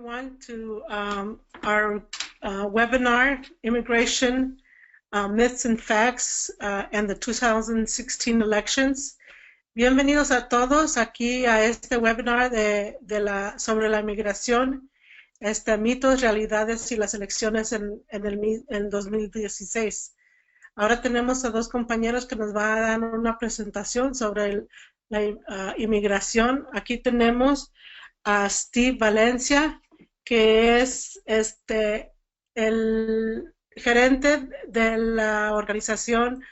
everyone to our webinar, Immigration, Myths and Facts, and the 2016 Elections. Bienvenidos a todos aquí a este webinar sobre la inmigración, mitos, realidades y las elecciones en 2016. Ahora tenemos a dos compañeros que nos van a dar una presentación sobre la inmigración. Aquí tenemos a Steve Valencia, que es el gerente de la organización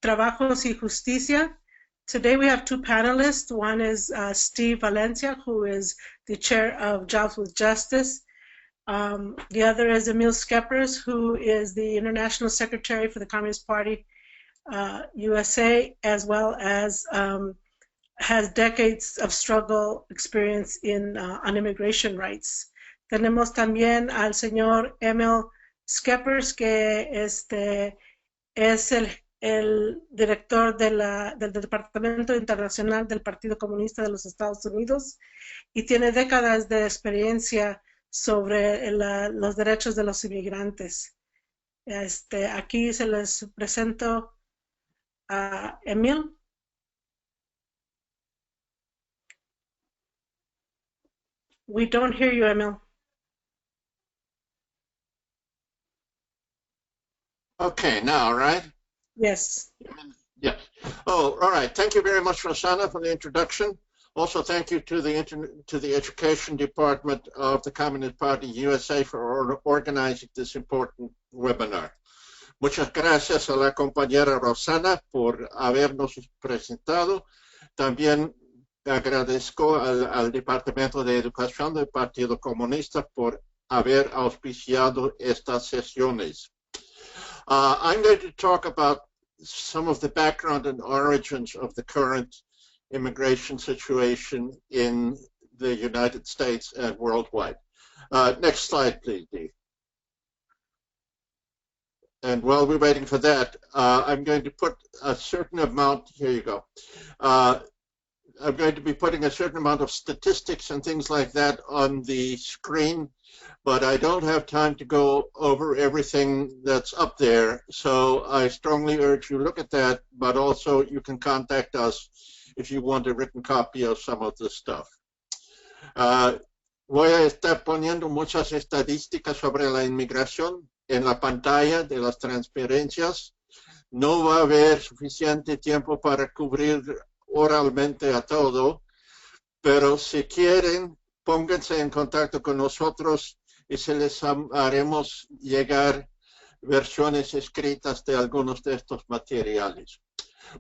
Trabajos y Justicia. Today we have two panelists. One is Steve Valencia, who is the chair of Jobs with Justice. The other is Emile Schepers, who is the International Secretary for the Communist Party USA, as well as has decades of struggle experience on immigration rights. Tenemos también al señor Emile Schepers, que es el director del Departamento Internacional del Partido Comunista de los Estados Unidos y tiene décadas de experiencia sobre los derechos de los inmigrantes. Aquí se les presento a Emile. We don't hear you, Emile. Okay, now, right? Yes. Yes. Oh, all right. Thank you very much, Rossana, for the introduction. Also, thank you to the Education Department of the Communist Party USA for organizing this important webinar. Muchas gracias a la compañera Rossana por habernos presentado. También agradezco al Departamento de Educación del Partido Comunista por haber auspiciado estas sesiones. I'm going to talk about some of the background and origins of the current immigration situation in the United States and worldwide. Next slide, please, Dee. And while we're waiting for that, I'm going to put a certain amount, here you go. I'm going to be putting a certain amount of statistics and things like that on the screen, but I don't have time to go over everything that's up there. So I strongly urge you look at that, but also you can contact us if you want a written copy of some of this stuff. Voy a estar poniendo muchas estadísticas sobre la inmigración en la pantalla de las transparencias. No va a haber suficiente tiempo para cubrir oralmente a todo, pero si quieren, pónganse en contacto con nosotros y se les haremos llegar versiones escritas de algunos de estos materiales.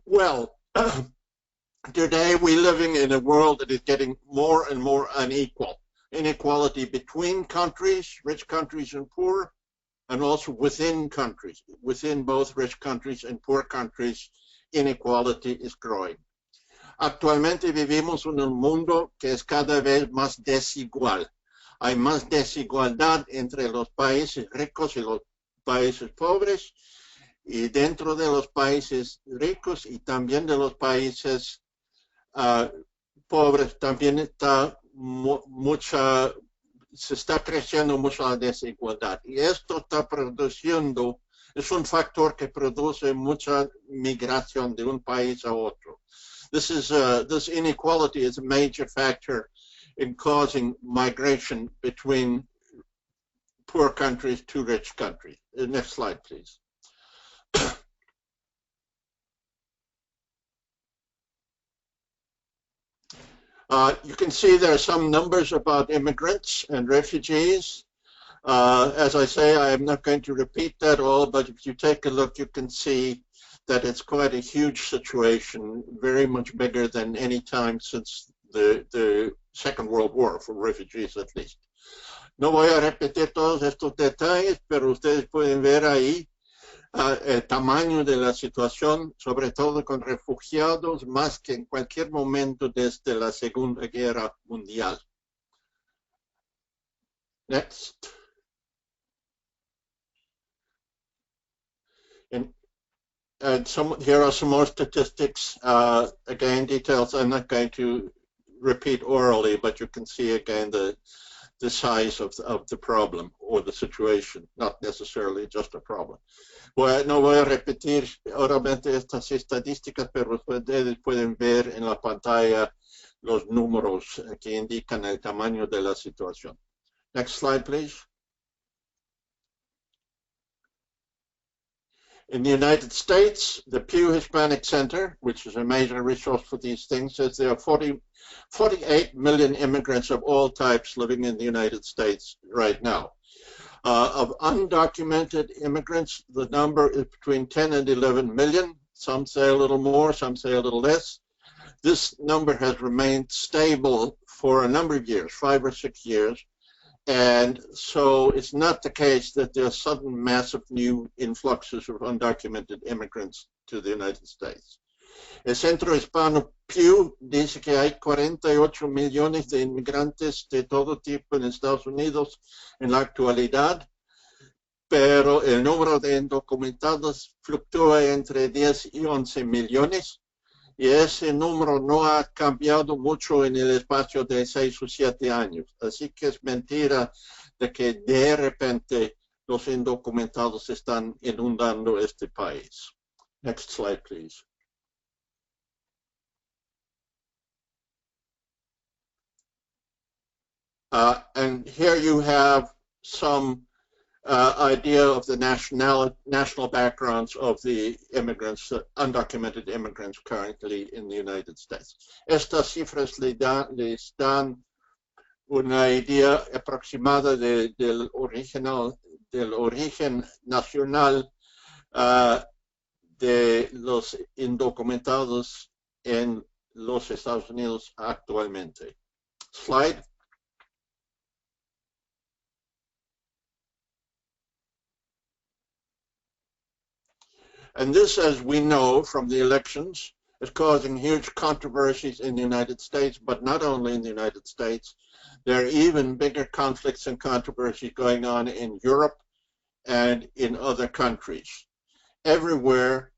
Well, today we're living in a world that is getting more and more unequal. Inequality between countries, rich countries and poor, and also within countries. Within both rich countries and poor countries, inequality is growing. Actualmente vivimos en un mundo que es cada vez más desigual. Hay más desigualdad entre los países ricos y los países pobres, y dentro de los países ricos y también de los países pobres también se está creciendo mucho la desigualdad. Y esto está produciendo, es un factor que produce mucha migración de un país a otro. This inequality is a major factor in causing migration between poor countries to rich countries. Next slide, please. You can see there are some numbers about immigrants and refugees. As I say, I am not going to repeat that all, but if you take a look, you can see that it's quite a huge situation, very much bigger than any time since the Second World War, for refugees at least. No voy a repetir todos estos detalles, pero ustedes pueden ver ahí el tamaño de la situación, sobre todo con refugiados, más que en cualquier momento desde la Segunda Guerra Mundial. Next. Here are some more statistics. Again, details I'm not going to repeat orally, but you can see again the the size of the problem or the situation, not necessarily just a problem. No voy a repetir oralmente estas estadísticas, pero ustedes pueden ver en la pantalla los números que indican el tamaño de la situación. Next slide, please. In the United States, the Pew Hispanic Center, which is a major resource for these things, says there are 48 million immigrants of all types living in the United States right now. Of undocumented immigrants, the number is between 10 and 11 million. Some say a little more, some say a little less. This number has remained stable for a number of years, 5 or 6 years. And so it's not the case that there are sudden massive new influxes of undocumented immigrants to the United States. El Centro Hispano Pew dice que hay 48 millones de inmigrantes de todo tipo en Estados Unidos en la actualidad, pero el número de indocumentados fluctúa entre 10 y 11 millones. Y ese número no ha cambiado mucho en el espacio de 6 o 7 años. Así que es mentira de que de repente los indocumentados están inundando este país. Next slide, please. And here you have some idea of the national backgrounds of the immigrants, undocumented immigrants currently in the United States. Estas cifras les dan una idea aproximada del origen nacional de los indocumentados en los Estados Unidos actualmente. Slide. And this, as we know from the elections, is causing huge controversies in the United States, but not only in the United States. There are even bigger conflicts and controversies going on in Europe and in other countries. Everywhere,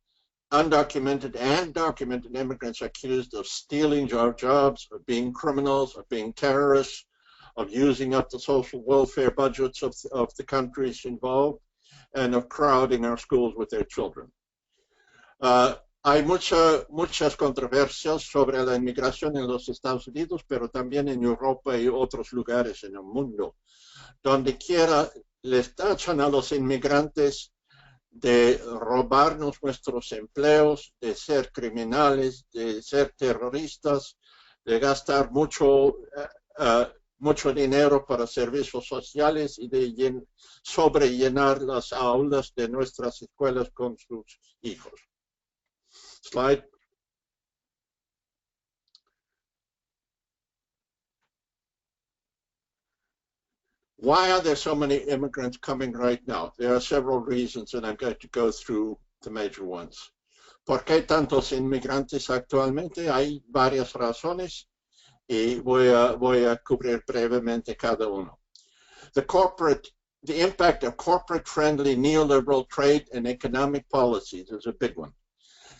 undocumented and documented immigrants are accused of stealing our jobs, of being criminals, of being terrorists, of using up the social welfare budgets of the countries involved, and of crowding our schools with their children. Hay muchas controversias sobre la inmigración en los Estados Unidos, pero también en Europa y otros lugares en el mundo. Donde quiera les tachan a los inmigrantes de robarnos nuestros empleos, de ser criminales, de ser terroristas, de gastar mucho dinero para servicios sociales y de sobrellenar las aulas de nuestras escuelas con sus hijos. Slide. Why are there so many immigrants coming right now? There are several reasons, and I'm going to go through the major ones. ¿Por qué tantos inmigrantes actualmente? Hay varias razones y voy a cubrir brevemente cada uno. The impact of corporate-friendly neoliberal trade and economic policies is a big one.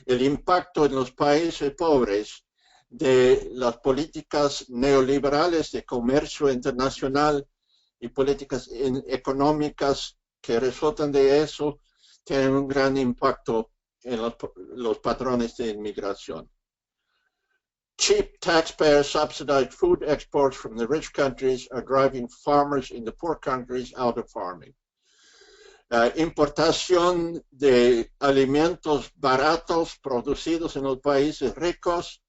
El impacto en los países pobres de las políticas neoliberales de comercio internacional y políticas económicas que resultan de eso tienen un gran impacto en los patrones de inmigración. Cheap taxpayer-subsidized food exports from the rich countries are driving farmers in the poor countries out of farming. Importación de alimentos baratos producidos en los países ricos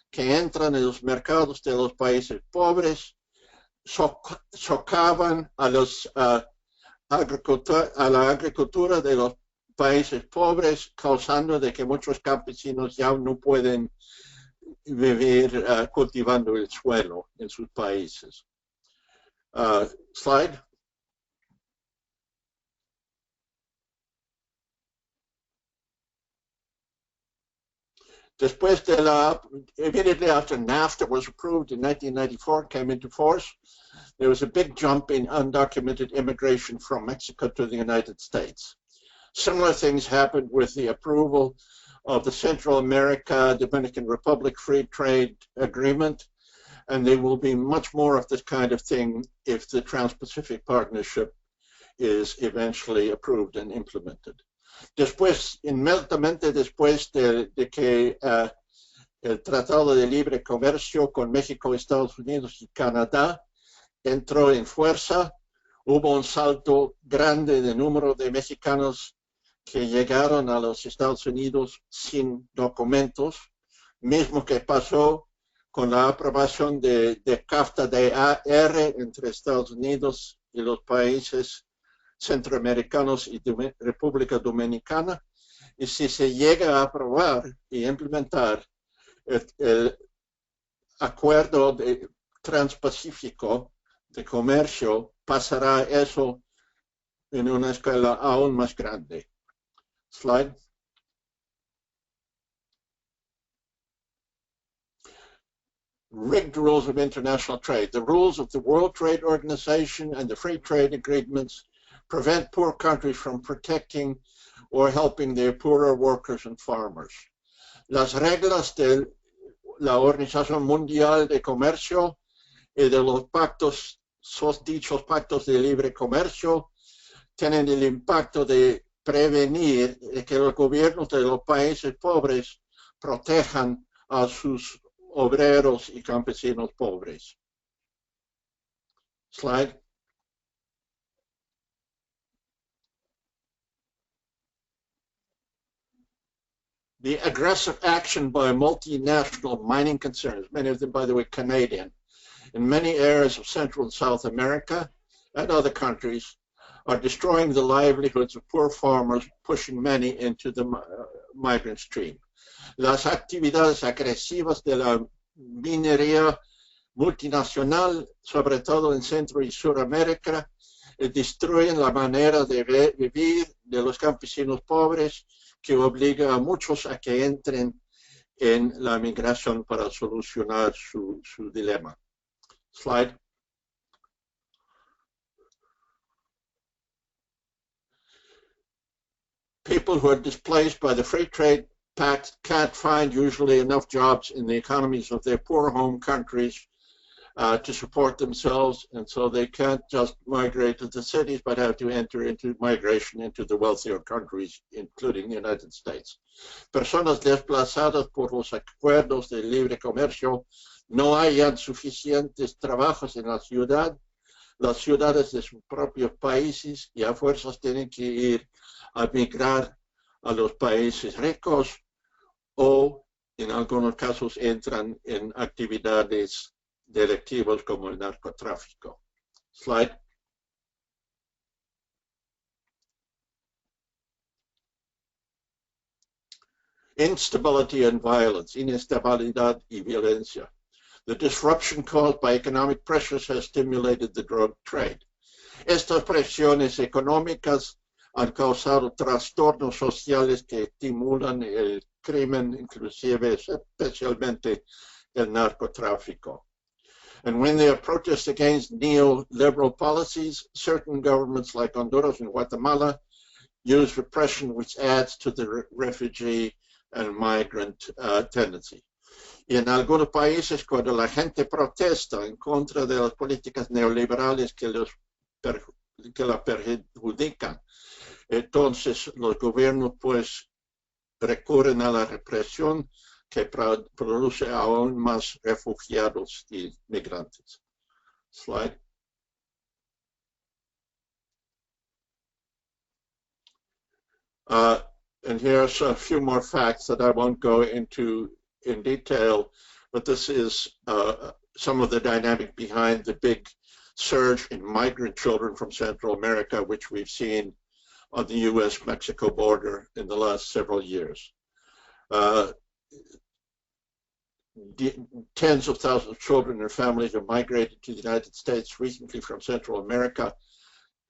que entran en los mercados de los países pobres socavan a la agricultura de los países pobres, causando de que muchos campesinos ya no pueden vivir cultivando el suelo en sus países. Slide. Después immediately after NAFTA was approved in 1994, came into force, there was a big jump in undocumented immigration from Mexico to the United States. Similar things happened with the approval of the Central America Dominican Republic Free Trade Agreement, and there will be much more of this kind of thing if the Trans-Pacific Partnership is eventually approved and implemented. Después, inmediatamente después de que el Tratado de Libre Comercio con México, Estados Unidos y Canadá entró en fuerza, hubo un salto grande de número de mexicanos que llegaron a los Estados Unidos sin documentos, mismo que pasó con la aprobación de CAFTA de AR entre Estados Unidos y los países centroamericanos y República Dominicana. Y si se llega a aprobar y implementar el acuerdo transpacífico de comercio, pasará eso en una escala aún más grande. Slide. Rigged rules of international trade. The rules of the World Trade Organization and the free trade agreements prevent poor countries from protecting or helping their poorer workers and farmers. Las reglas de la Organización Mundial de Comercio y de los pactos, dichos pactos de libre comercio, tienen el impacto de prevenir que los gobiernos de los países pobres protejan a sus obreros y campesinos pobres. Slide. The aggressive action by multinational mining concerns, many of them, by the way, Canadian, in many areas of Central and South America and other countries, are destroying the livelihoods of poor farmers, pushing many into the migrant stream. Las actividades agresivas de la minería multinacional, sobre todo en Centro y Suramérica, destruyen la manera de vivir de los campesinos pobres, que obliga a muchos a que entren en la migración para solucionar su dilema. Slide. People who are displaced by the Free Trade Pact can't find usually enough jobs in the economies of their poor home countries to support themselves, and so they can't just migrate to the cities, but have to enter into migration into the wealthier countries, including the United States. Personas desplazadas por los acuerdos de libre comercio no hayan suficientes trabajos en la ciudad, las ciudades de sus propios países, y a fuerzas tienen que ir a migrar a los países ricos, o en algunos casos entran en actividades delictivos como el narcotráfico. Slide. Instability and violence, inestabilidad y violencia. The disruption caused by economic pressures has stimulated the drug trade. Estas presiones económicas han causado trastornos sociales que estimulan el crimen, inclusive especialmente el narcotráfico. And when there are protests against neoliberal policies, certain governments like Honduras and Guatemala use repression, which adds to the refugee and migrant tendency. Y en algunos países, cuando la gente protesta en contra de las políticas neoliberales que la perjudican, entonces los gobiernos pues recurren a la represión, que produce aún más refugiados y migrantes. Slide. And here's a few more facts that I won't go into in detail, but this is some of the dynamic behind the big surge in migrant children from Central America, which we've seen on the US-Mexico border in the last several years. Tens of thousands of children and families have migrated to the United States recently from Central America,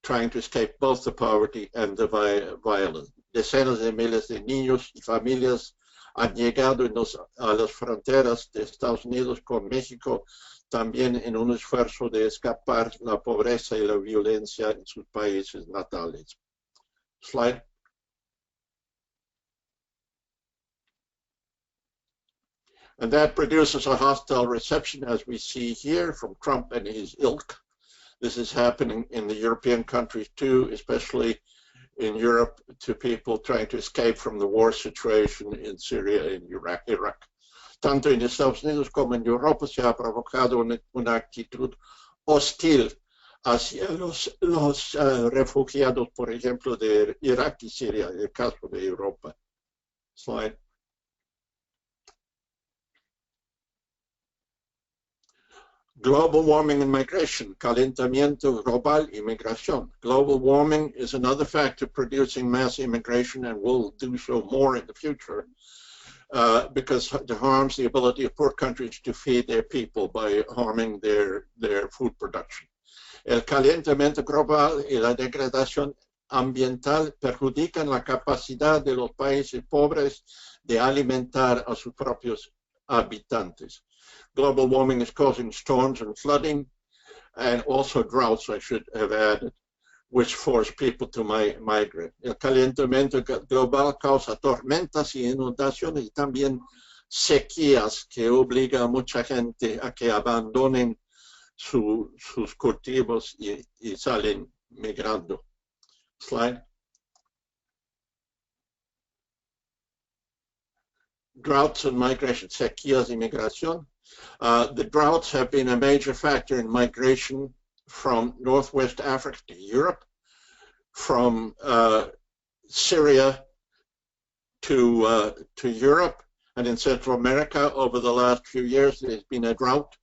trying to escape both the poverty and the violence. Decenas de miles de niños y familias han llegado a las fronteras de Estados Unidos con México, también en un esfuerzo de escapar la pobreza y la violencia en sus países natales. Slide. And that produces a hostile reception, as we see here, from Trump and his ilk. This is happening in the European countries too, especially in Europe, to people trying to escape from the war situation in Syria and Iraq. Tanto en Estados Unidos como en Europa se ha provocado una actitud hostil hacia los refugiados, por ejemplo, de Irak y Siria, en el caso de Europa. Slide. Global warming and migration, calentamiento global y migración. Global warming is another factor producing mass immigration and will do so more in the future because it harms the ability of poor countries to feed their people by harming their food production. El calentamiento global y la degradación ambiental perjudican la capacidad de los países pobres de alimentar a sus propios habitantes. Global warming is causing storms and flooding, and also droughts, I should have added, which force people to migrate. El calentamiento global causa tormentas y inundaciones y también sequías que obliga a mucha gente a que abandonen sus cultivos y salen migrando. Slide. Droughts and migration, sequías y migración. The droughts have been a major factor in migration from Northwest Africa to Europe, from Syria to Europe, and in Central America over the last few years there's been a drought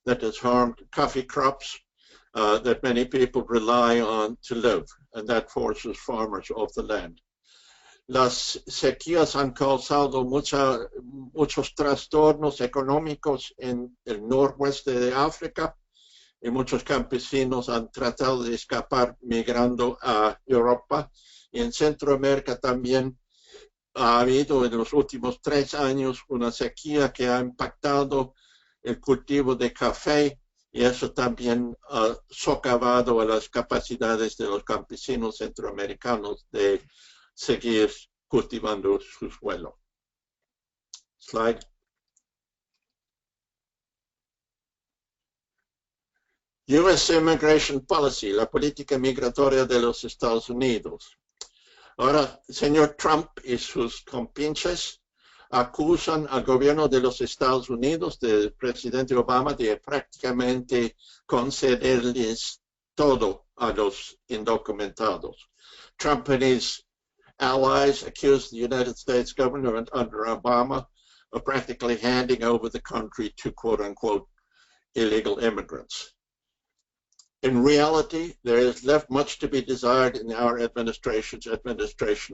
that has harmed coffee crops that many people rely on to live, and that forces farmers off the land. Las sequías han causado muchos trastornos económicos en el noroeste de África y muchos campesinos han tratado de escapar migrando a Europa. Y en Centroamérica también ha habido en los últimos 3 años una sequía que ha impactado el cultivo de café y eso también ha socavado a las capacidades de los campesinos centroamericanos de seguir cultivando su suelo. Slide. U.S. Immigration Policy, la política migratoria de los Estados Unidos. Ahora, el señor Trump y sus compinches acusan al gobierno de los Estados Unidos, del presidente Obama, de prácticamente concederles todo a los indocumentados. Trump and his allies accused the United States government under Obama of practically handing over the country to quote-unquote illegal immigrants. In reality, there is left much to be desired in our administration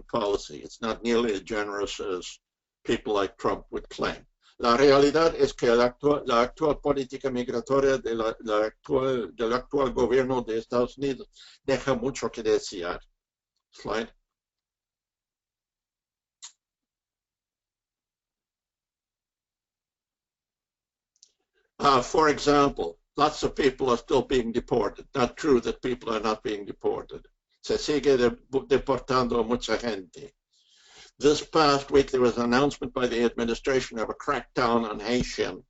policy. It's not nearly as generous as people like Trump would claim. La realidad es que la actual política migratoria del actual gobierno de Estados Unidos deja mucho que desear. Slide. For example, lots of people are still being deported. Not true that people are not being deported. Se sigue deportando a mucha gente. This past week, there was an announcement by the administration of a crackdown on Haitian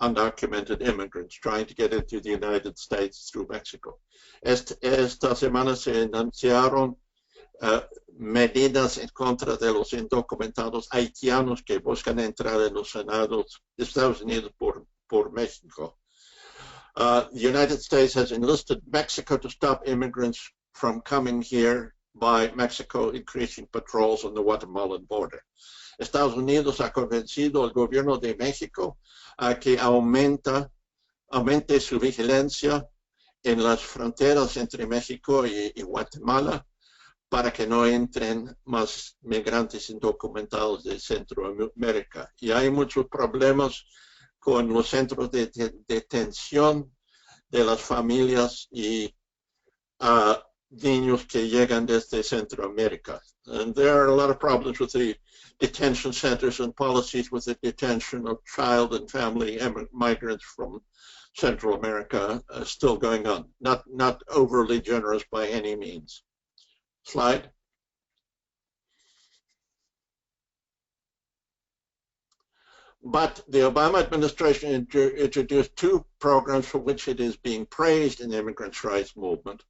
undocumented immigrants trying to get into the United States through Mexico. Esta semana se anunciaron medidas en contra de los indocumentados haitianos que buscan entrar en los Estados Unidos por Mexico. The United States has enlisted Mexico to stop immigrants from coming here by Mexico increasing patrols on the Guatemalan border. Estados Unidos ha convencido al gobierno de México a que aumente su vigilancia en las fronteras entre México y Guatemala para que no entren más migrantes indocumentados de Centroamérica. Y hay muchos problemas con los centros de detención de las familias y niños que llegan desde Centroamérica. And there are a lot of problems with the detention centers and policies with the detention of child and family migrants from Central America still going on. Not overly generous by any means. Slide. But the Obama administration introduced two programs for which it is being praised in the immigrants' rights movement.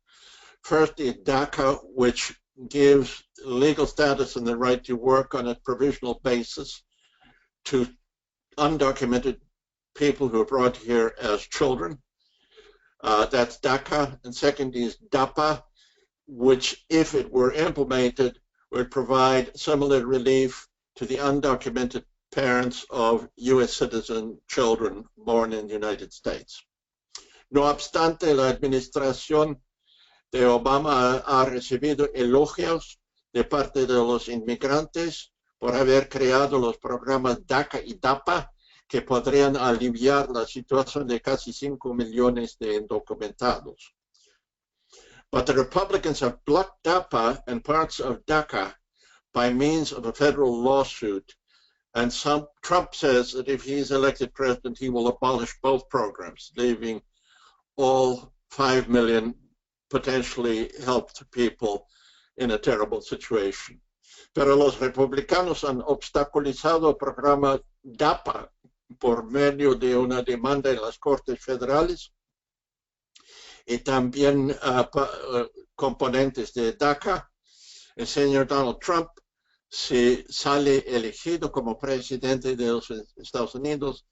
First is DACA, which gives legal status and the right to work on a provisional basis to undocumented people who are brought here as children. That's DACA. And second is DAPA, which, if it were implemented, would provide similar relief to the undocumented parents of U.S. citizen children born in the United States. No obstante, la administración de Obama ha recibido elogios de parte de los inmigrantes por haber creado los programas DACA y DAPA que podrían aliviar la situación de casi 5 millones de indocumentados. But the Republicans have blocked DAPA and parts of DACA by means of a federal lawsuit. And Trump says that if he's elected president, he will abolish both programs, leaving all 5 million potentially helped people in a terrible situation. Pero los republicanos han obstaculizado el programa DAPA por medio de una demanda en las Cortes Federales y también componentes de DACA. El señor Donald Trump, si sale elegido como presidente de los Estados Unidos,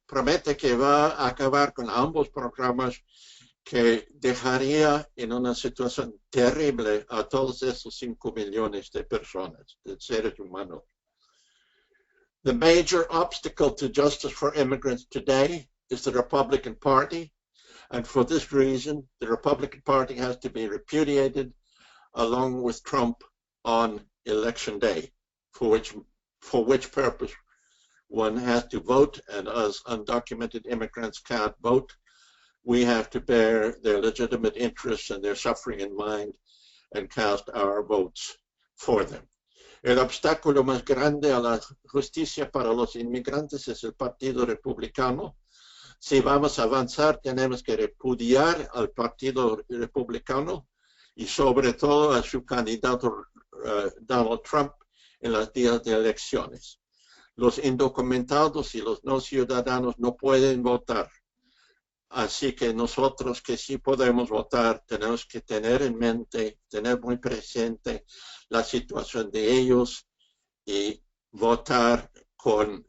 promete que va a acabar con ambos programas, que dejaría en una situación terrible a todos esos 5 millones de personas, de seres humanos. The major obstacle to justice for immigrants today is the Republican Party, and for this reason, the Republican Party has to be repudiated along with Trump on election day, for which purpose one has to vote, and as undocumented immigrants can't vote, we have to bear their legitimate interests and their suffering in mind and cast our votes for them. El obstáculo más grande a la justicia para los inmigrantes es el Partido Republicano. Si vamos a avanzar, tenemos que repudiar al Partido Republicano y sobre todo a su candidato Donald Trump en los días de elecciones. Los indocumentados y los no ciudadanos no pueden votar. Así que nosotros que sí podemos votar, tenemos que tener en mente, tener muy presente la situación de ellos y votar con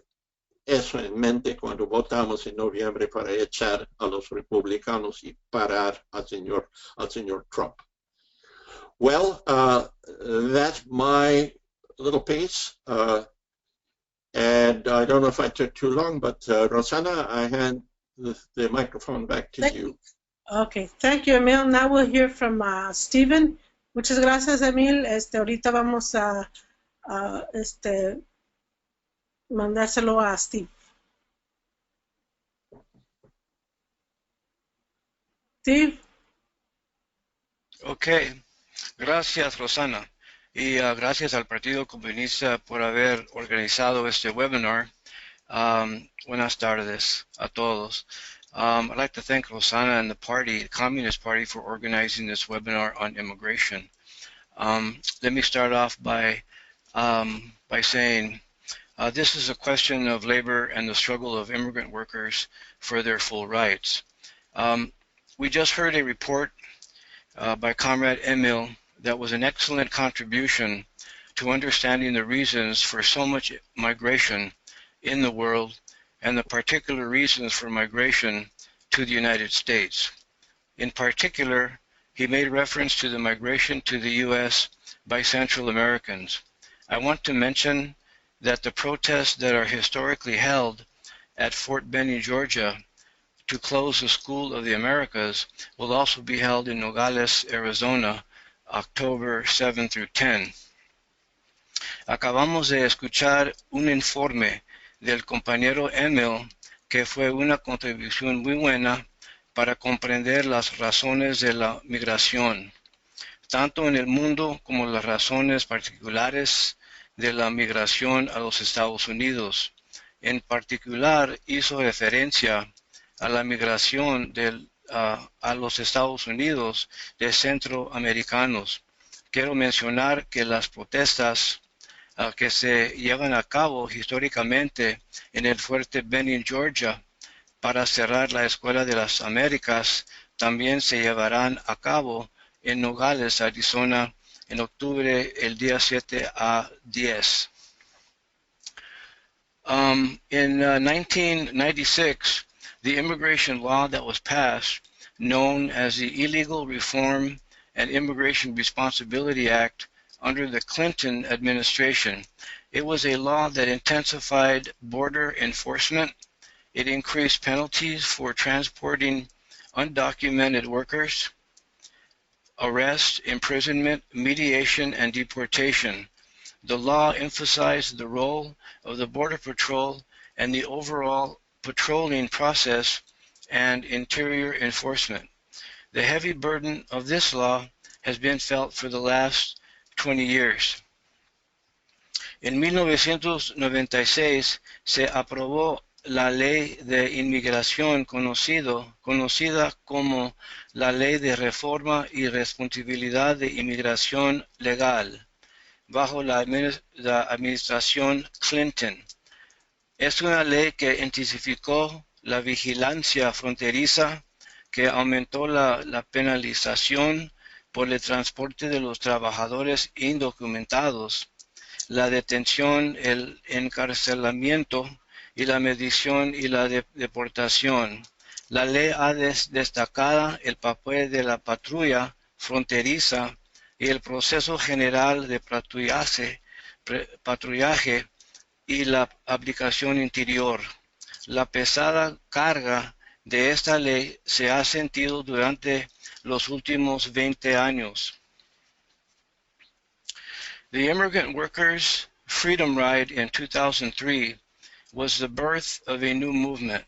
eso en mente cuando votamos en noviembre para echar a los republicanos y parar al señor Trump. Well, that's my little piece. And I don't know if I took too long, but Rossana, I hand the microphone back to you. Okay, thank you, Emile. Now we'll hear from Stephen. Muchas gracias, Emile. Ahorita vamos a mandárselo a Steve. Steve. Okay, gracias, Rossana. Y gracias al Partido Comunista por haber organizado este webinar. Buenas tardes a todos. I'd like to thank Rossana and the party, the Communist Party, for organizing this webinar on immigration. Let me start off by saying this is a question of labor and the struggle of immigrant workers for their full rights. We just heard a report by Comrade Emile that was an excellent contribution to understanding the reasons for so much migration in the world and the particular reasons for migration to the United States. In particular, he made reference to the migration to the U.S. by Central Americans. I want to mention that the protests that are historically held at Fort Benning, Georgia, to close the School of the Americas will also be held in Nogales, Arizona, October 7 through 10. Acabamos de escuchar un informe del compañero Emile, que fue una contribución muy buena para comprender las razones de la migración, tanto en el mundo como las razones particulares de la migración a los Estados Unidos. En particular, hizo referencia a la migración a los Estados Unidos de centroamericanos. Quiero mencionar que las protestas que se llevan a cabo históricamente en el fuerte Benning, Georgia, para cerrar la Escuela de las Américas, también se llevarán a cabo en Nogales, Arizona, en octubre, el día 7 a 10. In 1996, the immigration law that was passed, known as the Illegal Reform and Immigration Responsibility Act under the Clinton administration, it was a law that intensified border enforcement. It increased penalties for transporting undocumented workers, arrest, imprisonment, mediation, and deportation. The law emphasized the role of the Border Patrol and the overall patrolling process and interior enforcement. The heavy burden of this law has been felt for the last 20 years. En 1996 se aprobó la Ley de Inmigración conocida como la Ley de Reforma y Responsabilidad de Inmigración Legal, bajo la administración Clinton. Es una ley que intensificó la vigilancia fronteriza, que aumentó la penalización por el transporte de los trabajadores indocumentados, la detención, el encarcelamiento y la medición y la deportación. La ley ha destacado el papel de la patrulla fronteriza y el proceso general de patrullaje y la aplicación interior. La pesada carga de esta ley se ha sentido durante los últimos 20 años. The Immigrant Workers' Freedom Ride in 2003 was the birth of a new movement,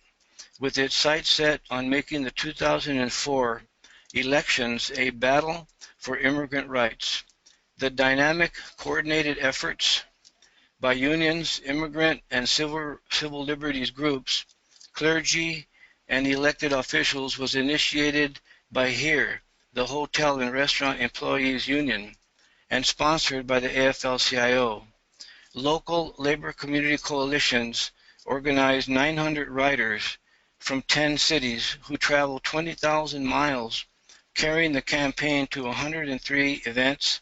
with its sights set on making the 2004 elections a battle for immigrant rights. The dynamic, coordinated efforts by unions, immigrant and civil liberties groups, clergy, and elected officials was initiated by HERE, the Hotel and Restaurant Employees Union, and sponsored by the AFL-CIO. Local labor community coalitions organized 900 riders from 10 cities who traveled 20,000 miles, carrying the campaign to 103 events,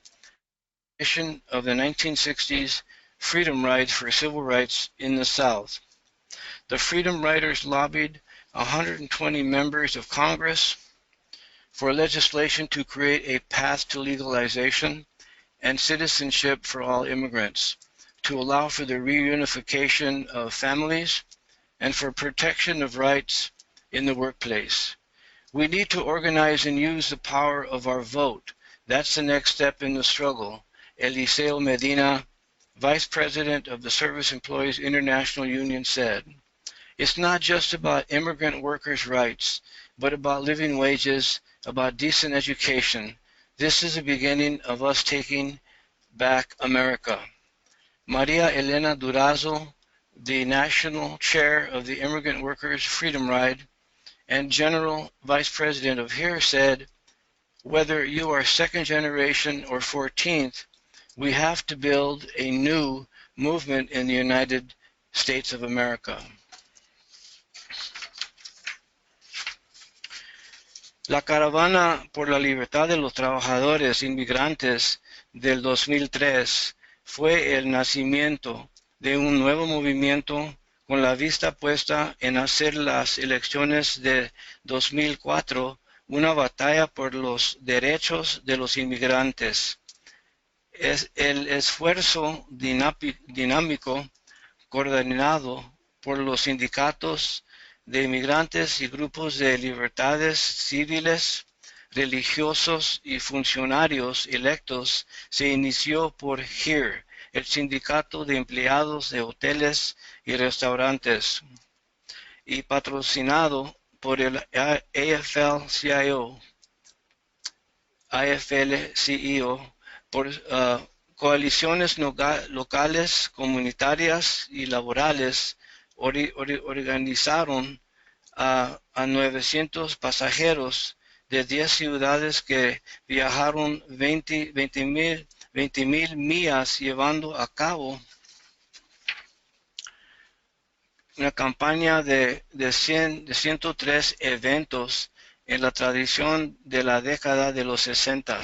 edition of the 1960s Freedom Rides for Civil Rights in the South. The Freedom Riders lobbied 120 members of Congress for legislation to create a path to legalization and citizenship for all immigrants, to allow for the reunification of families and for protection of rights in the workplace. We need to organize and use the power of our vote. That's the next step in the struggle. Eliseo Medina, Vice President of the Service Employees International Union, said, "It's not just about immigrant workers' rights, but about living wages, about decent education. This is the beginning of us taking back America." Maria Elena Durazo, the National Chair of the Immigrant Workers' Freedom Ride and General Vice President of HERE, said, "Whether you are second generation or 14th, we have to build a new movement in the United States of America." La caravana por la libertad de los trabajadores inmigrantes del 2003 fue el nacimiento de un nuevo movimiento con la vista puesta en hacer las elecciones de 2004 una batalla por los derechos de los inmigrantes. Es el esfuerzo dinámico coordinado por los sindicatos de inmigrantes y grupos de libertades civiles, religiosos y funcionarios electos se inició por HERE, el Sindicato de Empleados de Hoteles y Restaurantes, y patrocinado por el AFL-CIO, por coaliciones locales, comunitarias y laborales. Organizaron a 900 pasajeros de 10 ciudades que viajaron 20 20,000 millas llevando a cabo una campaña de 103 eventos en la tradición de la década de los 60.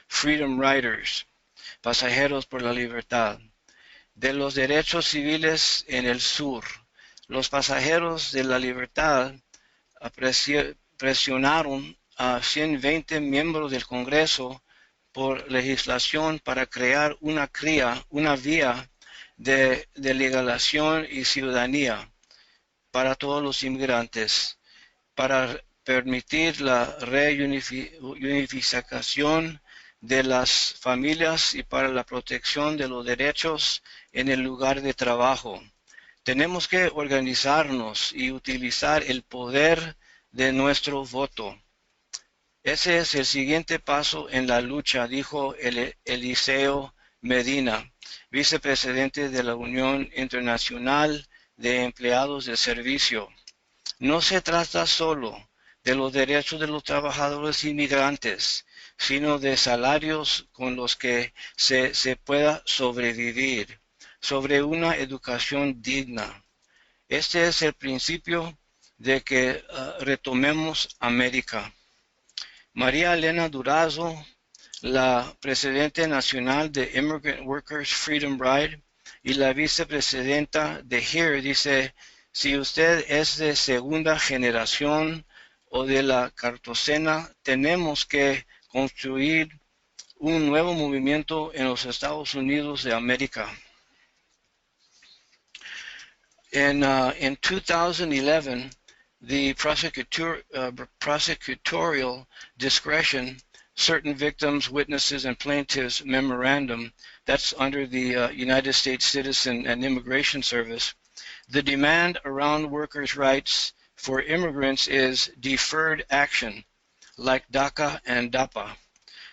Freedom Riders, pasajeros por la libertad. De los derechos civiles en el sur, los pasajeros de la libertad presionaron a 120 miembros del Congreso por legislación para crear una vía de legalización y ciudadanía para todos los inmigrantes, para permitir la reunificación de las familias y para la protección de los derechos en el lugar de trabajo. Tenemos que organizarnos y utilizar el poder de nuestro voto. Ese es el siguiente paso en la lucha, dijo Eliseo Medina, vicepresidente de la Unión Internacional de Empleados de Servicio. No se trata solo de los derechos de los trabajadores inmigrantes, sino de salarios con los que se pueda sobrevivir, sobre una educación digna. Este es el principio de que retomemos América. María Elena Durazo, la presidenta nacional de Immigrant Workers Freedom Ride y la vicepresidenta de HERE, dice, si usted es de segunda generación o de la cartocena, tenemos que construir un nuevo movimiento en los Estados Unidos de América. In 2011, the prosecutorial discretion, certain victims, witnesses, and plaintiffs memorandum, that's under the United States Citizen and Immigration Service, the demand around workers' rights for immigrants is deferred action, like DACA and DAPA.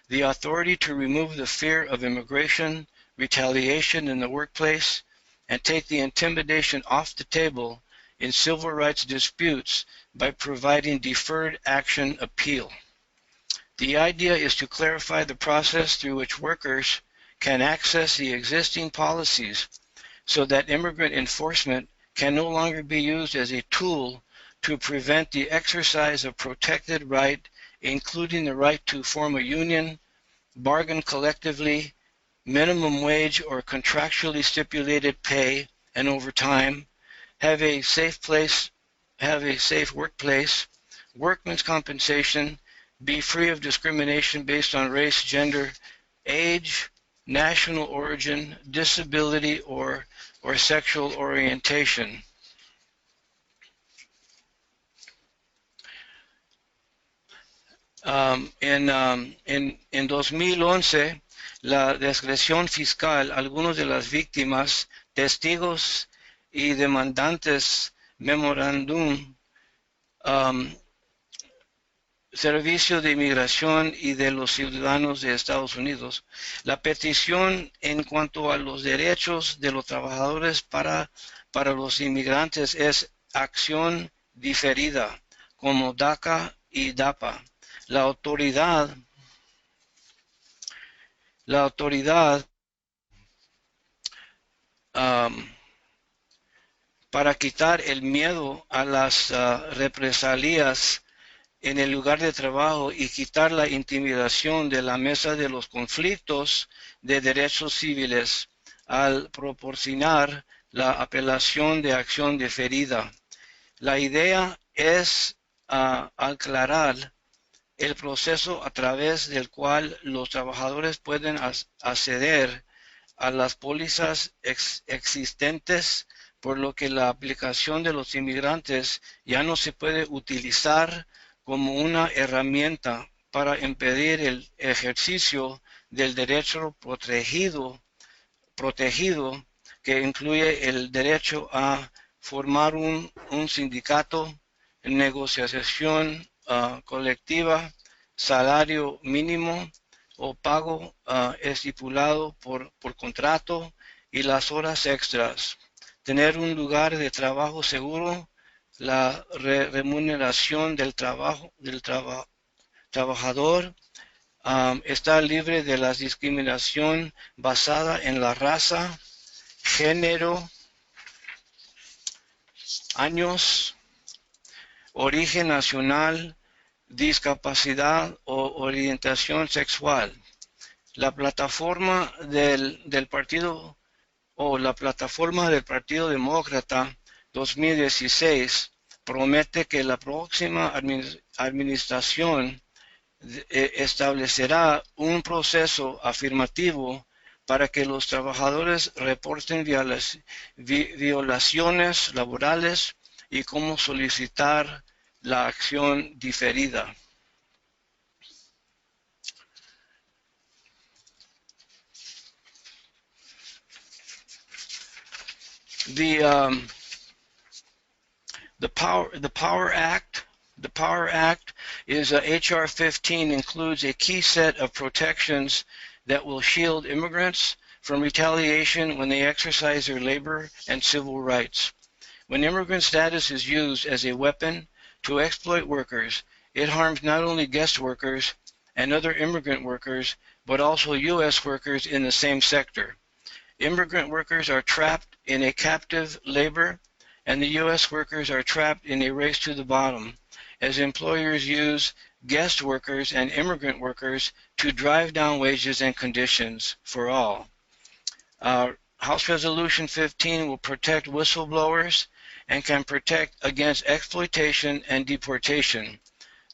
The authority to remove the fear of immigration, retaliation in the workplace, and take the intimidation off the table in civil rights disputes by providing deferred action appeal. The idea is to clarify the process through which workers can access the existing policies so that immigrant enforcement can no longer be used as a tool to prevent the exercise of protected right, including the right to form a union, bargain collectively, minimum wage or contractually stipulated pay and overtime, have a safe workplace, workman's compensation, be free of discrimination based on race, gender, age, national origin, disability, or sexual orientation. En 2011, la discreción fiscal, algunos de las víctimas, testigos y demandantes, memorándum, Servicio de Inmigración y de los Ciudadanos de Estados Unidos, la petición en cuanto a los derechos de los trabajadores para los inmigrantes es acción diferida, como DACA y DAPA. La autoridad para quitar el miedo a las represalias en el lugar de trabajo y quitar la intimidación de la mesa de los conflictos de derechos civiles al proporcionar la apelación de acción diferida. La idea es aclarar el proceso a través del cual los trabajadores pueden acceder a las pólizas existentes, por lo que la aplicación de los inmigrantes ya no se puede utilizar como una herramienta para impedir el ejercicio del derecho protegido que incluye el derecho a formar un sindicato, negociación colectiva, salario mínimo o pago estipulado por contrato y las horas extras, tener un lugar de trabajo seguro, la remuneración del trabajador, está libre de la discriminación basada en la raza, género, años, origen nacional, discapacidad o orientación sexual. La plataforma del partido la plataforma del Partido Demócrata 2016 promete que la próxima administración establecerá un proceso afirmativo para que los trabajadores reporten violaciones laborales y cómo solicitar la acción diferida. The Power Act is H.R. 15 includes a key set of protections that will shield immigrants from retaliation when they exercise their labor and civil rights. When immigrant status is used as a weapon to exploit workers, it harms not only guest workers and other immigrant workers, but also U.S. workers in the same sector. Immigrant workers are trapped in a captive labor, and the U.S. workers are trapped in a race to the bottom, as employers use guest workers and immigrant workers to drive down wages and conditions for all. House Resolution 15 will protect whistleblowers and can protect against exploitation and deportation.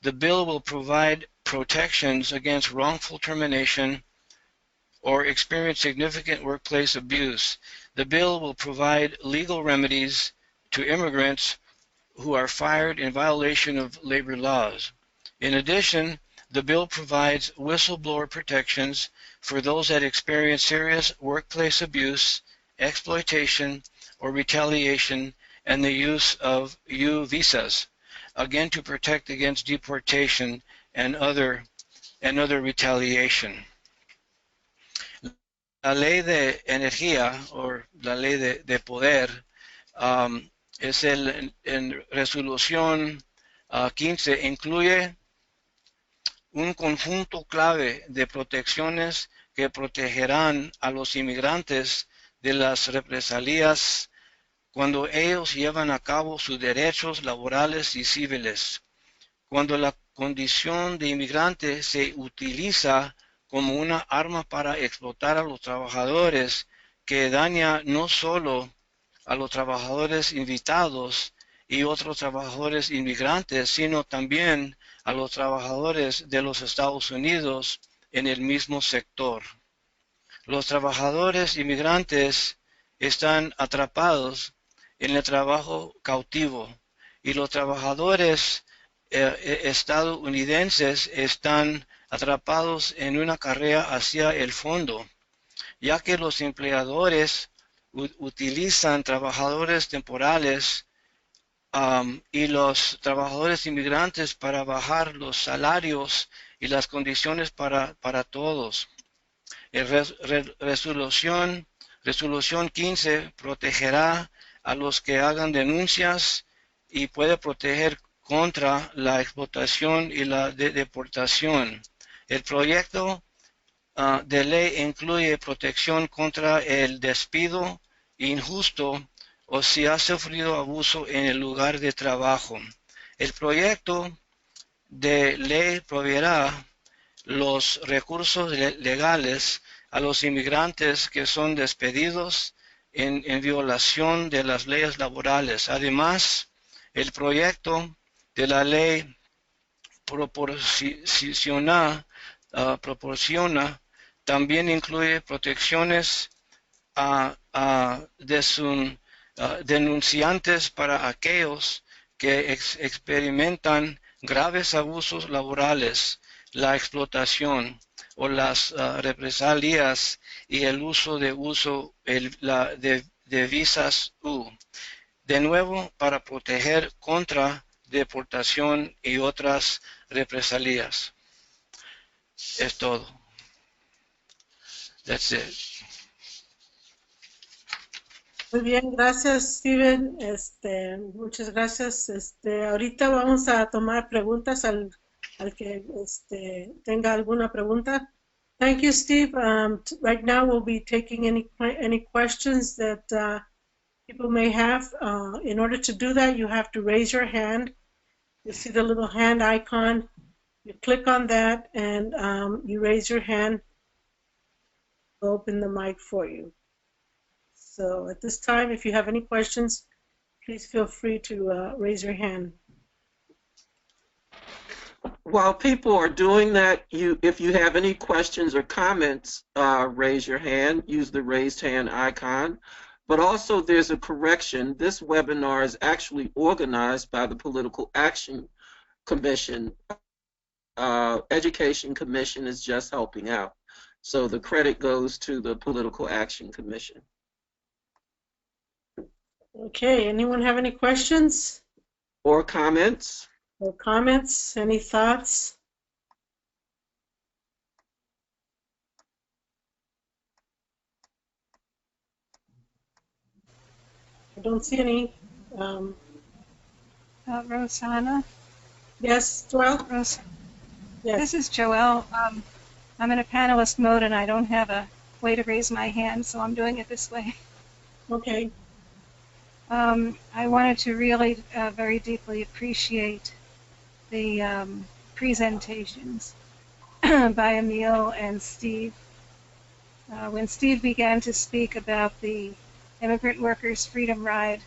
The bill will provide protections against wrongful termination or experience significant workplace abuse. The bill will provide legal remedies to immigrants who are fired in violation of labor laws. In addition, the bill provides whistleblower protections for those that experience serious workplace abuse, exploitation, or retaliation, and the use of U visas, again to protect against deportation and other retaliation. La ley de energía, o la ley de poder, es en resolución 15, incluye un conjunto clave de protecciones que protegerán a los inmigrantes de las represalias cuando ellos llevan a cabo sus derechos laborales y civiles. Cuando la condición de inmigrante se utiliza como una arma para explotar a los trabajadores, que daña no solo a los trabajadores invitados y otros trabajadores inmigrantes, sino también a los trabajadores de los Estados Unidos en el mismo sector. Los trabajadores inmigrantes están atrapados en el trabajo cautivo y los trabajadores estadounidenses están atrapados en una carrera hacia el fondo, ya que los empleadores utilizan trabajadores temporales y los trabajadores inmigrantes para bajar los salarios y las condiciones para todos. Resolución 15 protegerá a los que hagan denuncias y puede proteger contra la explotación y la deportación. El proyecto de ley incluye protección contra el despido injusto o si ha sufrido abuso en el lugar de trabajo. El proyecto de ley proveerá los recursos legales a los inmigrantes que son despedidos en violación de las leyes laborales. Además, el proyecto de la ley proporciona también incluye protecciones denunciantes para aquellos que experimentan graves abusos laborales, la explotación o las represalias y el uso de visas U. De nuevo, para proteger contra deportación y otras represalias. Es todo. That's it. Muy bien, gracias, Steven. Muchas gracias. Ahorita vamos a tomar preguntas al al que tenga alguna pregunta. Thank you, Steve. Right now we'll be taking any questions that people may have. In order to do that, you have to raise your hand. You see the little hand icon. You click on that and you raise your hand. We'll open the mic for you. So at this time, if you have any questions, please feel free to raise your hand. While people are doing that, if you have any questions or comments, raise your hand, use the raised hand icon. But also there's a correction. This webinar is actually organized by the Political Action Commission. Education Commission is just helping out. So the credit goes to the Political Action Commission. Okay, anyone have any questions? Or comments? Or comments? Any thoughts? I don't see any. Rossana? Yes, Joelle? Yes. Yes. This is Joelle. I'm in a panelist mode and I don't have a way to raise my hand, so I'm doing it this way. Okay. I wanted to really very deeply appreciate the presentations by Emile and Steve. When Steve began to speak about the Immigrant Workers' Freedom Ride,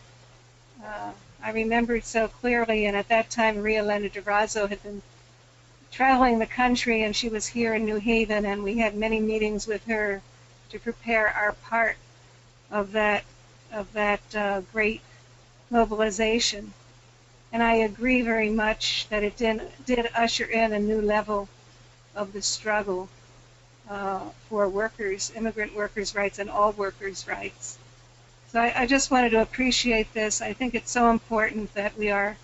I remembered so clearly, and at that time Maria Elena Durazo had been traveling the country and she was here in New Haven, and we had many meetings with her to prepare our part of that great mobilization. And I agree very much that it did usher in a new level of the struggle for workers, immigrant workers' rights, and all workers' rights. So I just wanted to appreciate this. I think it's so important that we are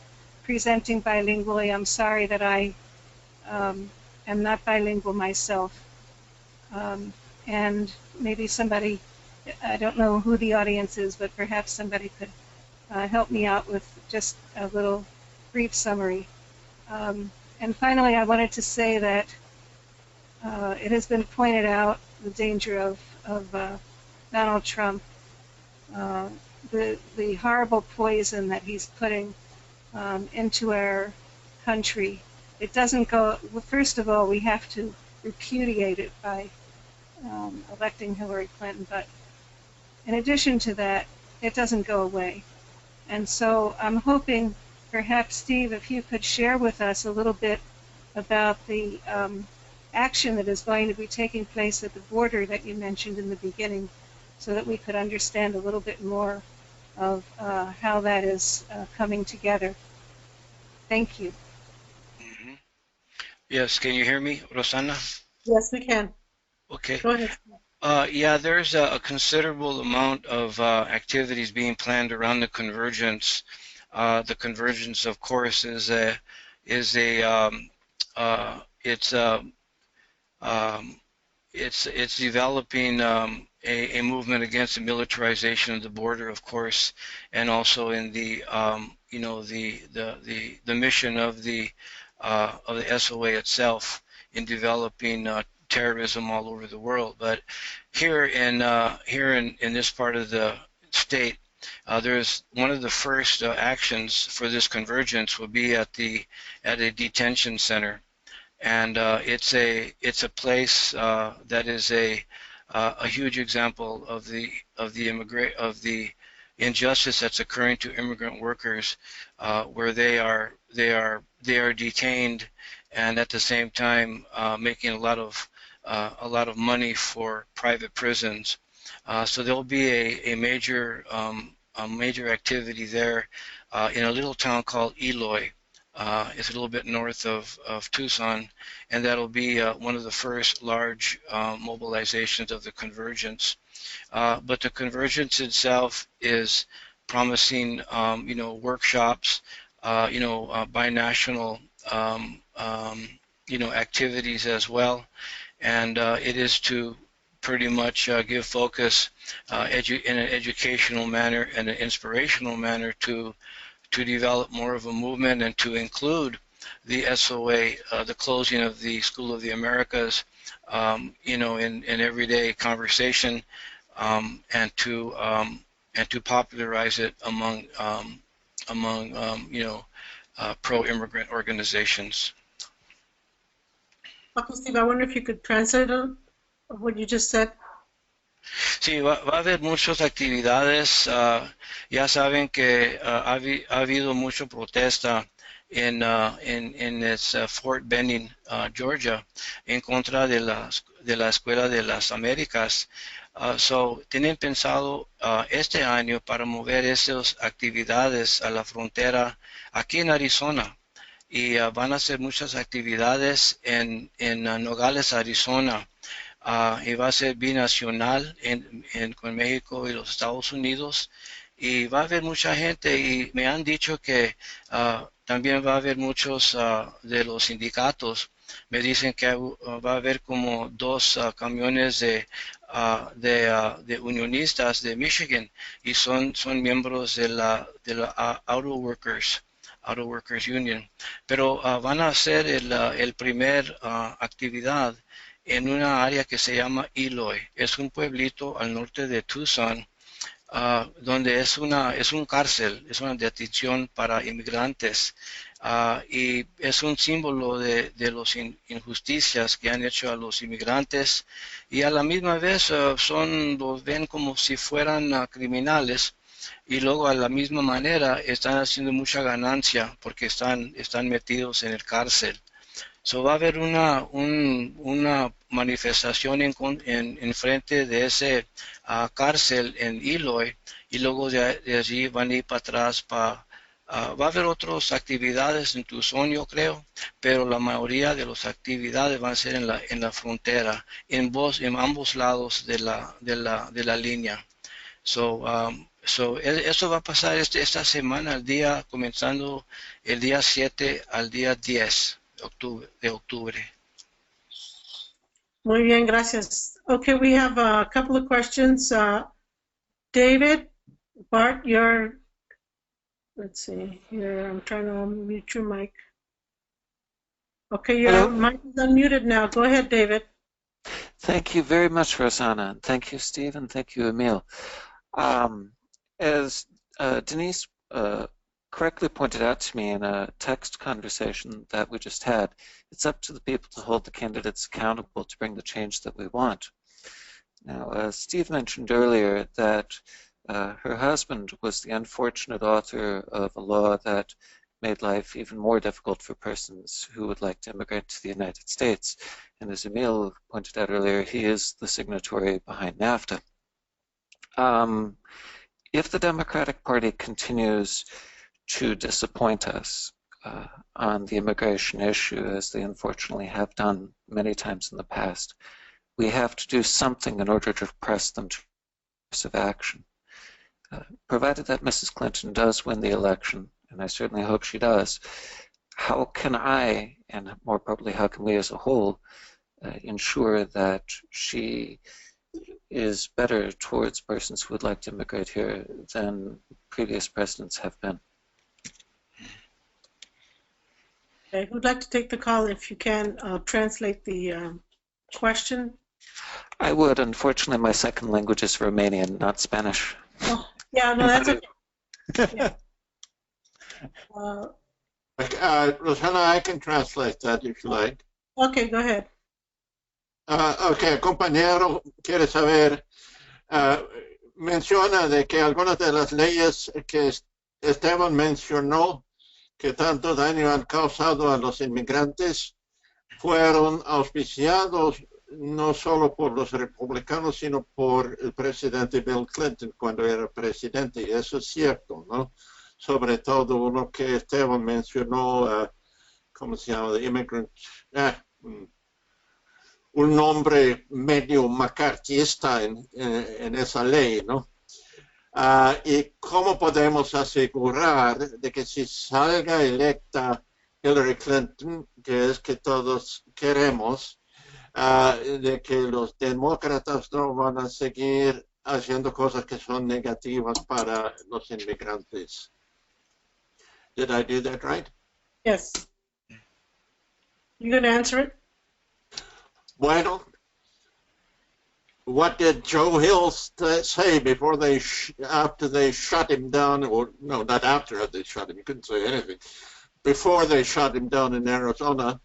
presenting bilingually. I'm sorry that I am not bilingual myself. And maybe somebody, I don't know who the audience is, but perhaps somebody could help me out with just a little brief summary. And finally, I wanted to say that it has been pointed out the danger of Donald Trump, the horrible poison that he's putting into our country. It doesn't go, well, first of all, we have to repudiate it by electing Hillary Clinton, but in addition to that, it doesn't go away. And so I'm hoping, perhaps, Steve, if you could share with us a little bit about the action that is going to be taking place at the border that you mentioned in the beginning, so that we could understand a little bit more of how that is coming together. Thank you. Mm-hmm. Yes, can you hear me, Rossana? Yes, we can. Okay. Go ahead. Yeah, there's a considerable amount of activities being planned around the convergence. The convergence, of course, it's developing a movement against the militarization of the border, of course, and also in the the mission of the SOA itself in developing terrorism all over the world. But here in this part of the state, there's one of the first actions for this convergence will be at a detention center, and it's a place that is a huge example of the injustice that's occurring to immigrant workers, where they are detained, and at the same time making a lot of money for private prisons. So there'll be a major activity there in a little town called Eloy. It's a little bit north of Tucson, and that'll be one of the first large mobilizations of the convergence. But the convergence itself is promising, workshops, binational, activities as well, and it is to pretty much give focus in an educational manner and an inspirational manner to develop more of a movement and to include SOA, the closing of the School of the Americas, you know, in everyday conversation, and to popularize it among you know, pro-immigrant organizations. Okay, Steve, I wonder if you could translate what you just said. Sí, va a haber muchas actividades. Ya saben que ha habido mucha protesta en Fort Benning, Georgia, en contra de la Escuela de las Américas. Tienen pensado este año para mover esas actividades a la frontera aquí en Arizona. Y van a hacer muchas actividades en Nogales, Arizona. Y va a ser binacional con México y los Estados Unidos, y va a haber mucha gente, y me han dicho que también va a haber muchos de los sindicatos. Me dicen que va a haber como 2 camiones de unionistas de Michigan, y son miembros de la Auto Workers Union, pero van a hacer el primer actividad en una área que se llama Eloy. Es un pueblito al norte de Tucson, donde es un cárcel, es una detención para inmigrantes, y es un símbolo de las injusticias que han hecho a los inmigrantes, y a la misma vez los ven como si fueran criminales, y luego a la misma manera están haciendo mucha ganancia porque están metidos en el cárcel. Va a haber una manifestación en frente de ese cárcel en Eloy, y luego de allí van a ir para atrás. Va a haber otras actividades en Tucson, yo creo, pero la mayoría de las actividades van a ser en la frontera, en ambos lados de la línea. Eso va a pasar esta semana, comenzando el día 7 al día 10 de octubre. Muy bien, gracias. Okay, we have a couple of questions. David, Bart, let's see here, I'm trying to unmute your mic. Okay, your mic is unmuted now. Go ahead, David. Thank you very much, Rossana. Thank you, Steve, and thank you, Emile. As Denise correctly pointed out to me in a text conversation that we just had, it's up to the people to hold the candidates accountable to bring the change that we want. Now, Steve mentioned earlier that her husband was the unfortunate author of a law that made life even more difficult for persons who would like to immigrate to the United States. And as Emile pointed out earlier, he is the signatory behind NAFTA. If the Democratic Party continues to disappoint us on the immigration issue, as they unfortunately have done many times in the past, we have to do something in order to press them to aggressive action. Provided that Mrs. Clinton does win the election, and I certainly hope she does, how can I, and more probably how can we as a whole, ensure that she is better towards persons who would like to immigrate here than previous presidents have been? Okay, who'd like to take the call? If you can translate the question. I would. Unfortunately, my second language is Romanian, not Spanish. Oh, yeah, no, that's okay. Yeah. Rossana, I can translate that if you like. Okay, go ahead. Ok, compañero, quiere saber, menciona de que algunas de las leyes que Esteban mencionó que tanto daño han causado a los inmigrantes fueron auspiciados no solo por los republicanos, sino por el presidente Bill Clinton cuando era presidente, y eso es cierto, ¿no? Sobre todo uno que Esteban mencionó, ¿cómo se llama? The immigrant, un nombre medio macartista en esa ley, ¿no? Y cómo podemos asegurar de que si salga electa Hillary Clinton, que es que todos queremos, de que los demócratas no van a seguir haciendo cosas que son negativas para los inmigrantes. Did I do that right? Yes. You gonna answer it? Bueno, what did Joe Hill say before after they shut him down? Or no, not after they shut him. He couldn't say anything. Before they shut him down in Arizona,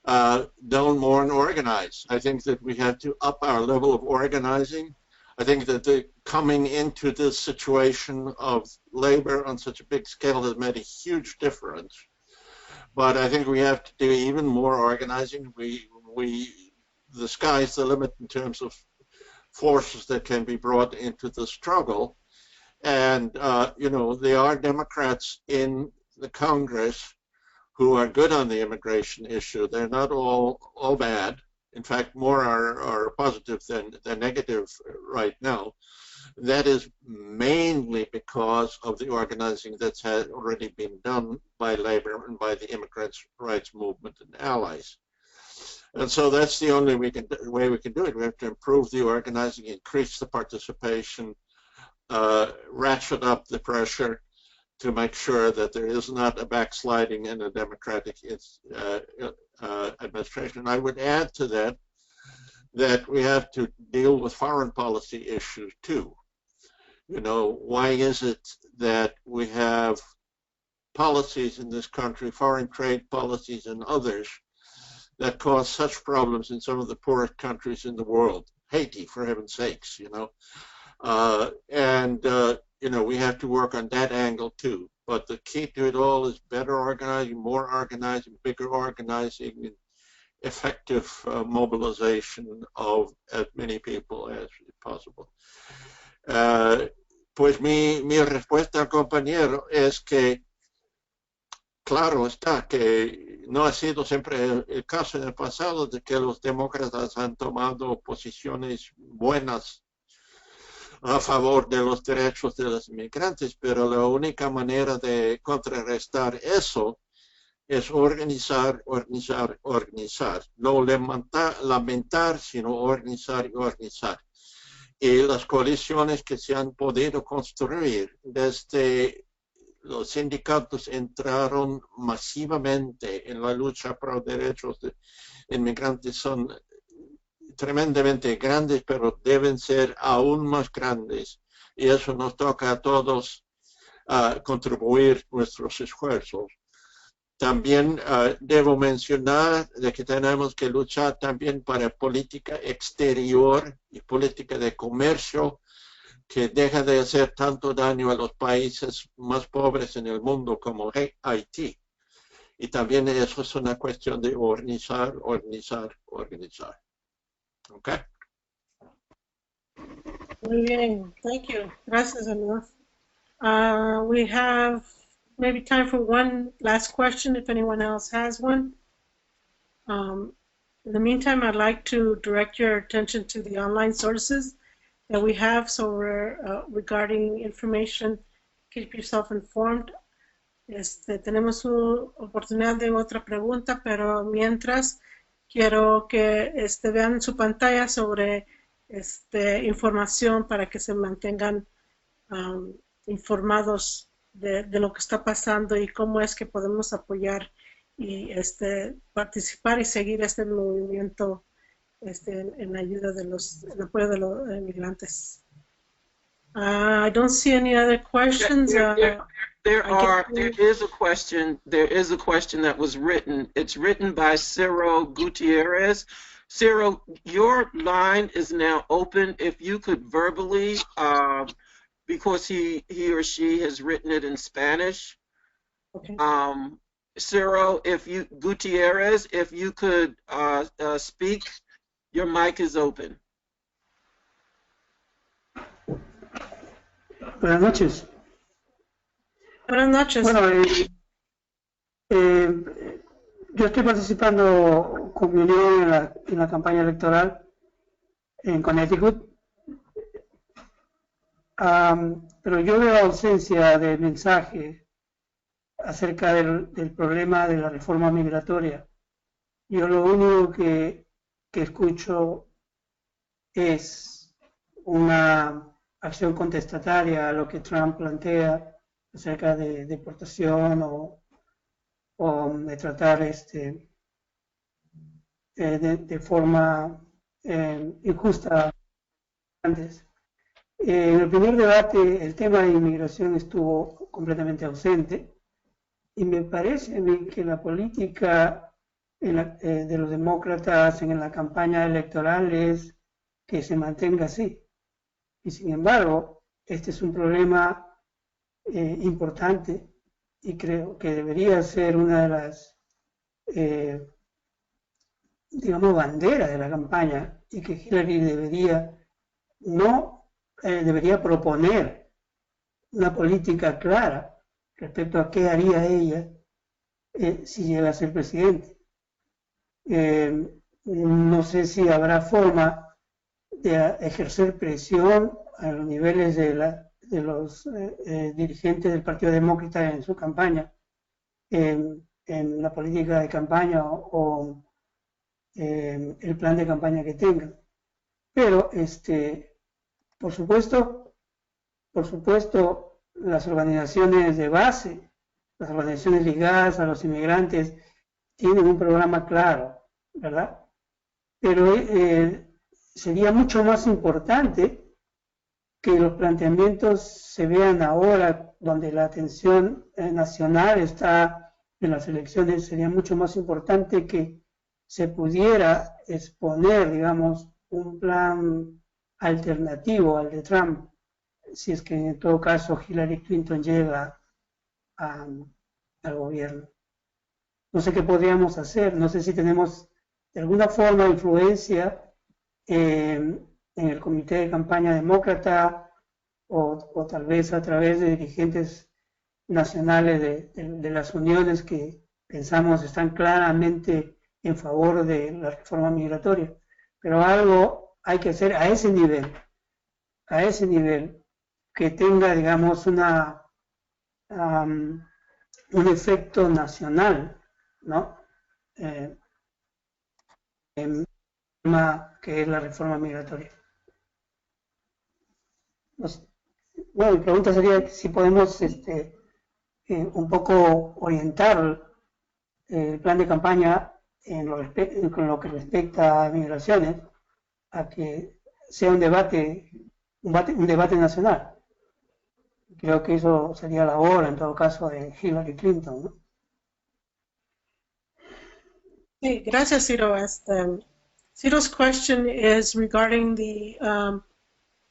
don't mourn, organize. I think that we have to up our level of organizing. I think that the coming into this situation of labor on such a big scale has made a huge difference. But I think we have to do even more organizing. The sky's the limit in terms of forces that can be brought into the struggle. And, you know, there are Democrats in the Congress who are good on the immigration issue. They're not all bad. In fact, more are positive than negative right now. That is mainly because of the organizing that's had already been done by labor and by the immigrants' rights movement and allies. And so that's the only way we can do it. We have to improve the organizing, increase the participation, ratchet up the pressure to make sure that there is not a backsliding in a democratic administration. And I would add to that we have to deal with foreign policy issues too. You know, why is it that we have policies in this country, foreign trade policies and others, that cause such problems in some of the poorest countries in the world? Haiti, for heaven's sakes, you know. You know, we have to work on that angle too. But the key to it all is better organizing, more organizing, bigger organizing, and effective mobilization of as many people as possible. Pues mi respuesta al compañero es que claro está que no ha sido siempre el caso en el pasado de que los demócratas han tomado posiciones buenas a favor de los derechos de los inmigrantes, pero la única manera de contrarrestar eso es organizar, organizar, organizar. No lamentar, sino organizar y organizar. Y las coaliciones que se han podido construir desde los sindicatos entraron masivamente en la lucha por derechos de inmigrantes son tremendamente grandes, pero deben ser aún más grandes. Y eso nos toca a todos contribuir nuestros esfuerzos. También debo mencionar de que tenemos que luchar también para política exterior y política de comercio que deja de hacer tanto daño a los países más pobres en el mundo como Haití. Y también eso es una cuestión de organizar, organizar, organizar. Okay. Muy bien, thank you. Gracias, Emile. We have maybe time for one last question if anyone else has one. In the meantime, I'd like to direct your attention to the online sources that we have regarding information. Keep yourself informed. Tenemos una oportunidad de otra pregunta, pero mientras quiero que vean su pantalla sobre información para que se mantengan informados de lo que está pasando y cómo es que podemos apoyar y participar y seguir este movimiento en ayuda de en apoyo de los inmigrantes. I don't see any other questions. There is a question that was written. It's written by Ciro Gutierrez. Ciro, your line is now open. If you could verbally, because he or she has written it in Spanish. Okay. Ciro, Gutierrez, if you could speak, your mic is open. Buenas noches. Buenas noches. Bueno, yo estoy participando con mi unión en la campaña electoral en Connecticut, pero yo veo ausencia de mensaje acerca del problema de la reforma migratoria. Yo lo único que escucho es una acción contestataria a lo que Trump plantea acerca de deportación o de tratar de forma injusta antes. En el primer debate el tema de inmigración estuvo completamente ausente y me parece a mí que la política de los demócratas en la campaña electoral es que se mantenga así. Y sin embargo, este es un problema importante y creo que debería ser una de las, digamos, banderas de la campaña y que Hillary debería proponer una política clara respecto a qué haría ella si llega a ser presidente. No sé si habrá forma de ejercer presión a los niveles de los dirigentes del Partido Demócrata en su campaña, en la política de campaña o el plan de campaña que tengan. Pero, por supuesto, las organizaciones de base, las organizaciones ligadas a los inmigrantes, tienen un programa claro, ¿verdad? Pero sería mucho más importante que los planteamientos se vean ahora, donde la atención nacional está en las elecciones. Sería mucho más importante que se pudiera exponer, digamos, un plan alternativo al de Trump, si es que en todo caso Hillary Clinton llega al gobierno. No sé qué podríamos hacer, no sé si tenemos de alguna forma influencia en el comité de campaña demócrata o tal vez a través de dirigentes nacionales de las uniones que pensamos están claramente en favor de la reforma migratoria. Pero algo hay que hacer a ese nivel, que tenga, digamos, un efecto nacional, ¿no? Que es la reforma migratoria. Bueno, mi pregunta sería si podemos un poco orientar el plan de campaña en lo que respecta a migraciones a que sea un debate nacional. Creo que eso sería labor, en todo caso, de Hillary Clinton, ¿no? Sí, gracias, Ciro. Ciro's question is regarding the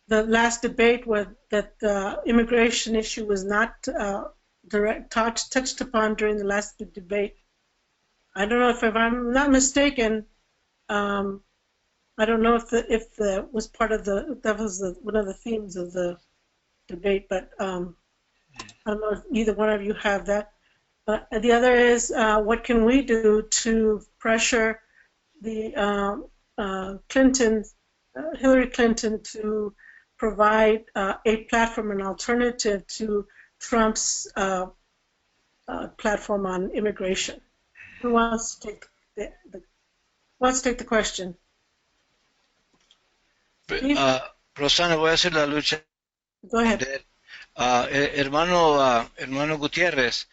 last debate that the immigration issue was not touched upon during the last debate. I don't know if I'm not mistaken. I don't know if was part of that was one of the themes of the debate, but I don't know if either one of you have that. The other is what can we do to pressure the Hillary Clinton to provide a platform, an alternative to Trump's platform on immigration. Who wants to take the question? Rossana, voy a hacer la lucha. Go ahead. Hermano Gutiérrez,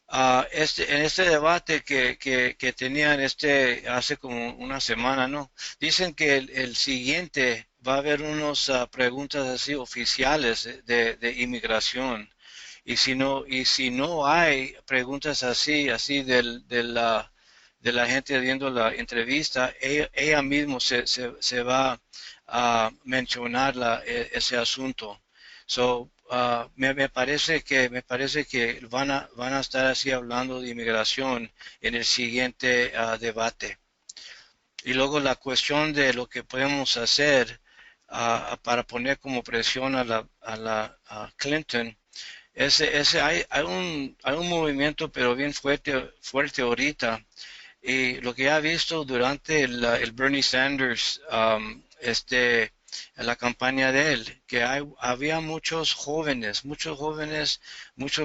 en este debate que tenían hace como una semana, ¿no? Dicen que el siguiente va a haber unas preguntas así oficiales de inmigración. Y si no hay preguntas así de la gente viendo la entrevista, ella mismo se va a mencionar ese asunto. So, me parece que van a estar así hablando de inmigración en el siguiente debate. Y luego la cuestión de lo que podemos hacer para poner como presión a la Clinton. Hay un movimiento pero bien fuerte ahorita, y lo que he visto durante el Bernie Sanders, en la campaña de él, que había muchos jóvenes, muchos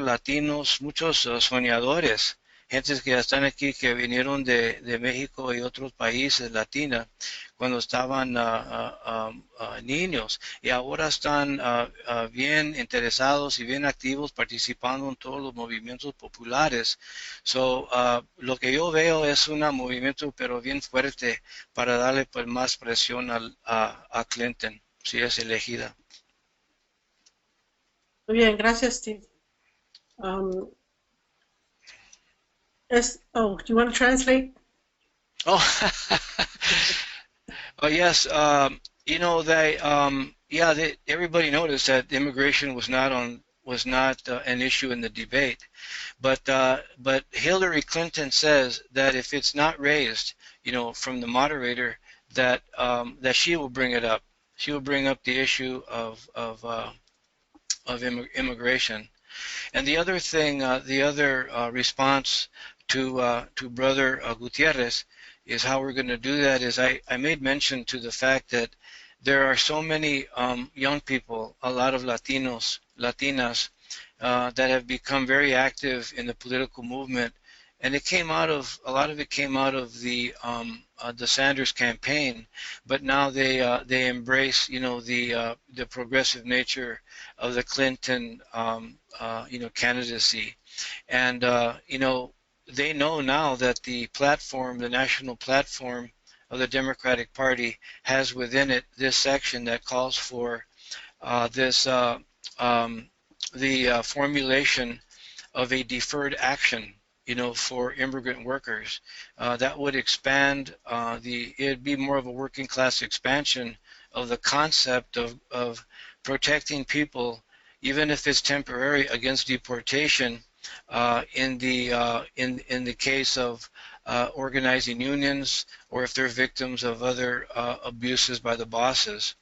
latinos, muchos soñadores gentes que ya están aquí, que vinieron de México y otros países latinos cuando estaban niños y ahora están bien interesados y bien activos participando en todos los movimientos populares. So, lo que yo veo es un movimiento pero bien fuerte para darle pues más presión a Clinton si es elegida. Muy bien, gracias, Steve. Do you want to translate? Oh, oh yes. You know everybody noticed that immigration was not an issue in the debate, but Hillary Clinton says that if it's not raised, from the moderator, that she will bring it up. She will bring up the issue of immigration. And the other thing, the other response to Brother Gutierrez is how we're going to do that is I made mention to the fact that there are so many young people, a lot of Latinas, that have become very active in the political movement, and a lot of it came out of the Sanders campaign, but now they embrace the progressive nature of the Clinton candidacy, and they know now that the national platform of the Democratic Party has within it this section that calls for the formulation of a deferred action, for immigrant workers. That would expand it'd be more of a working class expansion of the concept of protecting people, even if it's temporary, against deportation in the case of organizing unions, or if they're victims of other abuses by the bosses.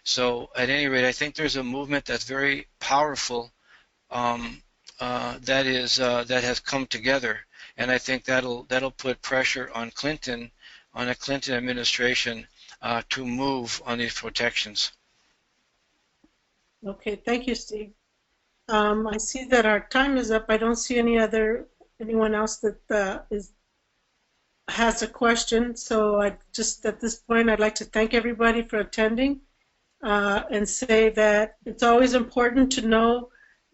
So at any rate, I think there's a movement that's very powerful that has come together, and I think that'll put pressure on a Clinton administration to move on these protections. Okay, thank you, Steve. I see that our time is up. I don't see anyone else that has a question. So at this point, I'd like to thank everybody for attending and say that it's always important to know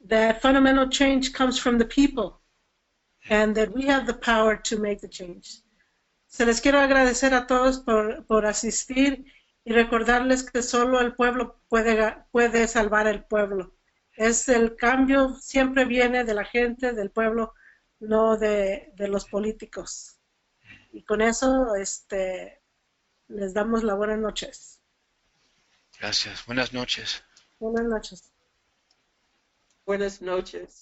that fundamental change comes from the people and that we have the power to make the change. Se les quiero agradecer a todos por asistir y recordarles que solo el pueblo puede salvar el pueblo. El cambio siempre viene de la gente, del pueblo, no de los políticos. Y con eso les damos las buenas noches. Gracias. Buenas noches. Buenas noches. Buenas noches.